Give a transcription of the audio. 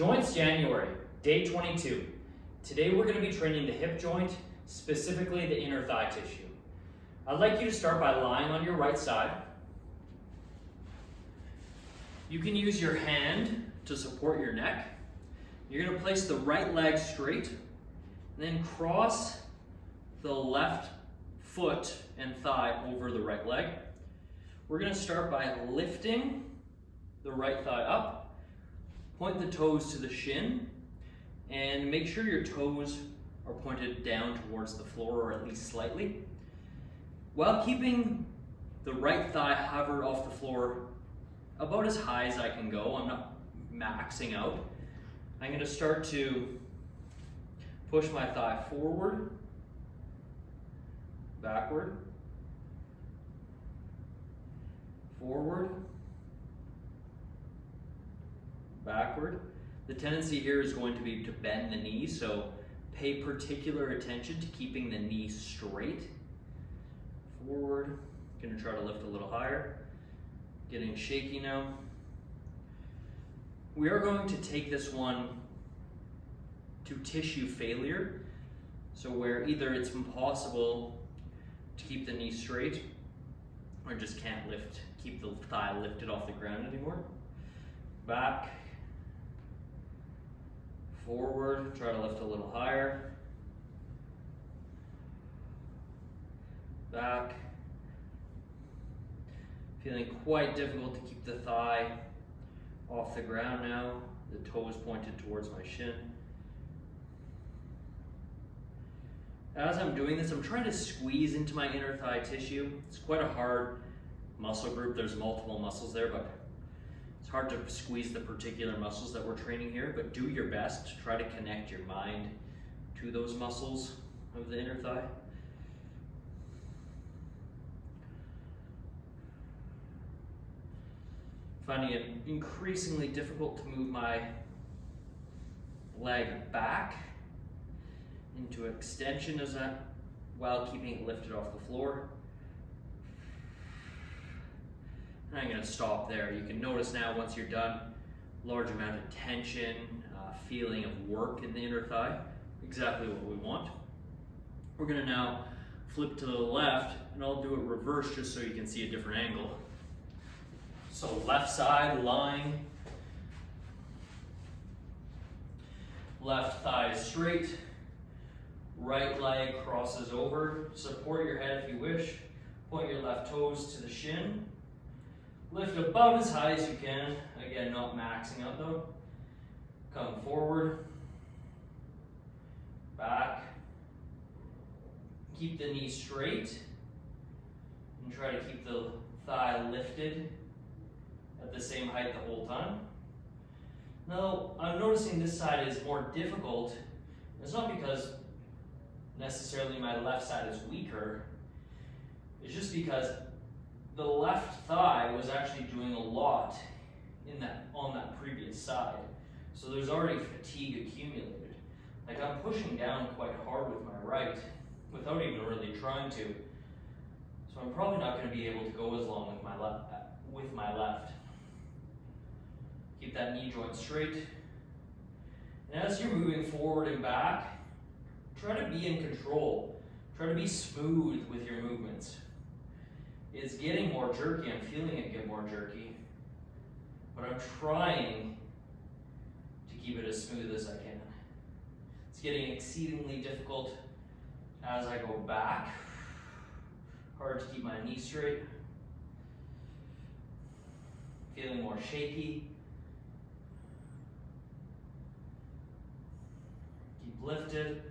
Joints January, day 22. Today we're going to be training the hip joint, specifically the inner thigh tissue. I'd like you to start by lying on your right side. You can use your hand to support your neck. You're going to place the right leg straight, and then cross the left foot and thigh over the right leg. We're going to start by lifting the right thigh up. Point the toes to the shin and make sure your toes are pointed down towards the floor, or at least slightly, while keeping the right thigh hovered off the floor about as high as I can go. I'm not maxing out. I'm going to start to push my thigh forward, backward, forward, backward. The tendency here is going to be to bend the knee, so pay particular attention to keeping the knee straight. Forward, going to try to lift a little higher. Getting shaky now. We are going to take this one to tissue failure, so where either it's impossible to keep the knee straight or just can't keep the thigh lifted off the ground anymore. Back, forward, try to lift a little higher, back. Feeling quite difficult to keep the thigh off the ground now, the toes pointed towards my shin. As I'm doing this, I'm trying to squeeze into my inner thigh tissue. It's quite a hard muscle group. There's multiple muscles there, but it's hard to squeeze the particular muscles that we're training here, but do your best to try to connect your mind to those muscles of the inner thigh. Finding it increasingly difficult to move my leg back into extension while keeping it lifted off the floor. And I'm going to stop there. You can notice now, once you're done, large amount of tension, feeling of work in the inner thigh, exactly what we want. We're going to now flip to the left, and I'll do it reverse just so you can see a different angle. So left side lying, left thigh is straight, right leg crosses over. Support your head if you wish. Point your left toes to the shin. Lift about as high as you can. Again, not maxing out though. Come forward, back. Keep the knee straight and try to keep the thigh lifted at the same height the whole time. Now, I'm noticing this side is more difficult. It's not because necessarily my left side is weaker. It's just because the left thigh was actually doing a lot on that previous side. So there's already fatigue accumulated. Like, I'm pushing down quite hard with my right without even really trying to. So I'm probably not going to be able to go as long with my left. Keep that knee joint straight. And as you're moving forward and back, try to be in control. Try to be smooth with your movements. It's getting more jerky. I'm feeling it get more jerky. But I'm trying to keep it as smooth as I can. It's getting exceedingly difficult as I go back. Hard to keep my knee straight. Feeling more shaky. Keep lifted.